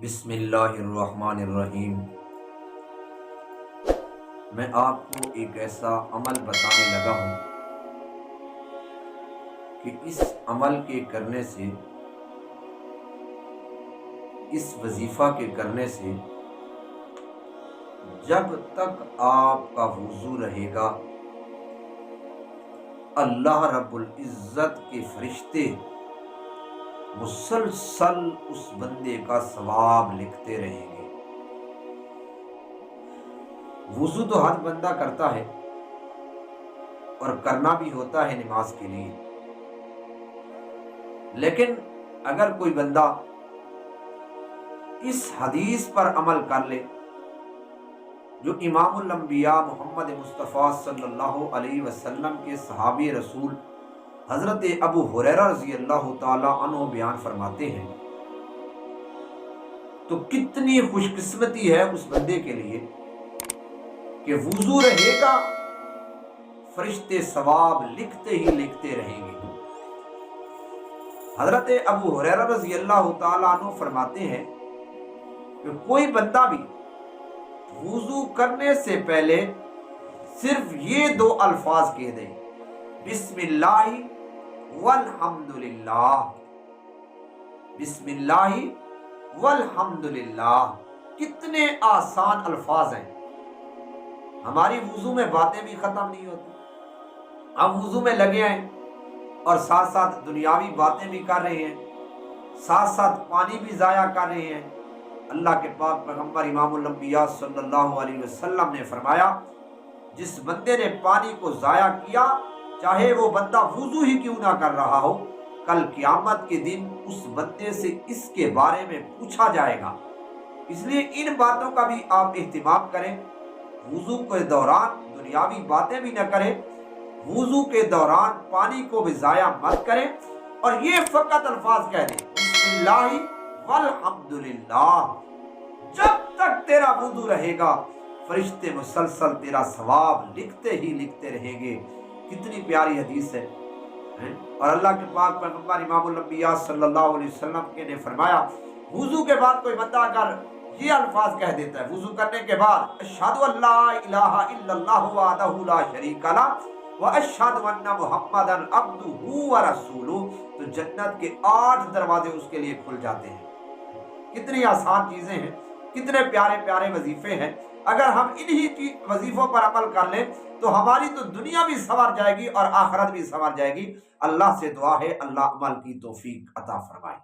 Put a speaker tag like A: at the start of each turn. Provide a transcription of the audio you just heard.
A: بسم اللہ الرحمن الرحیم۔ میں آپ کو ایک ایسا عمل بتانے لگا ہوں کہ اس عمل کے کرنے سے، اس وظیفہ کے کرنے سے جب تک آپ کا وضو رہے گا، اللہ رب العزت کے فرشتے مسلسل اس بندے کا ثواب لکھتے رہیں گے۔ وضو تو ہر بندہ کرتا ہے اور کرنا بھی ہوتا ہے نماز کے لیے، لیکن اگر کوئی بندہ اس حدیث پر عمل کر لے جو امام الانبیاء محمد مصطفیٰ صلی اللہ علیہ وسلم کے صحابی رسول حضرت ابو ہریرہ رضی اللہ تعالی عنہ بیان فرماتے ہیں، تو کتنی خوش قسمتی ہے اس بندے کے لیے کہ وضو رہے گا، فرشتے ثواب لکھتے ہی لکھتے رہیں گے۔ حضرت ابو ہریرہ رضی اللہ تعالی عنہ فرماتے ہیں کہ کوئی بندہ بھی وضو کرنے سے پہلے صرف یہ دو الفاظ کہہ دے، بسم اللہ والحمدللہ، بسم اللہ والحمدللہ۔ کتنے آسان الفاظ ہیں، ہماری وضو میں باتیں بھی ختم نہیں ہوتی، ہم وضو میں لگے ہیں اور ساتھ ساتھ دنیاوی باتیں بھی کر رہے ہیں، ساتھ ساتھ پانی بھی ضائع کر رہے ہیں۔ اللہ کے پاک پیغمبر امام الانبیاء صلی اللہ علیہ وسلم نے فرمایا، جس بندے نے پانی کو ضائع کیا، چاہے وہ بندہ وضو ہی کیوں نہ کر رہا ہو، کل قیامت کے دن اس بندے سے اس کے بارے میں پوچھا جائے گا۔ اس لیے ان باتوں کا بھی آپ اہتمام کریں، وضو کے دوران دنیاوی باتیں بھی نہ کریں، وضو کے دوران پانی کو بھی ضائع مت کریں، اور یہ فقط الفاظ کہہ دیں، بسم اللہ والحمدللہ۔ جب تک تیرا وضو رہے گا، فرشتے مسلسل تیرا ثواب لکھتے ہی لکھتے رہیں گے۔ کتنی پیاری حدیث ہے، اور اللہ کے پاک پیغمبر امام الانبیاء صلی اللہ علیہ وسلم نے فرمایا، وضو کے بعد کوئی بندہ اگر یہ الفاظ کہہ دیتا ہے وضو کرنے کے بعد، اشہد ان لا الہ الا اللہ وحدہ لا شریک لہ واشہد ان محمدا عبدہ ورسولہ، تو جنت کے 8 دروازے اس کے لیے کھل جاتے ہیں۔ کتنی آسان چیزیں ہیں، کتنے پیارے پیارے وظیفے ہیں۔ اگر ہم انہی وظیفوں پر عمل کر لیں تو ہماری تو دنیا بھی سنور جائے گی اور آخرت بھی سنور جائے گی۔ اللہ سے دعا ہے اللہ عمل کی توفیق عطا فرمائے۔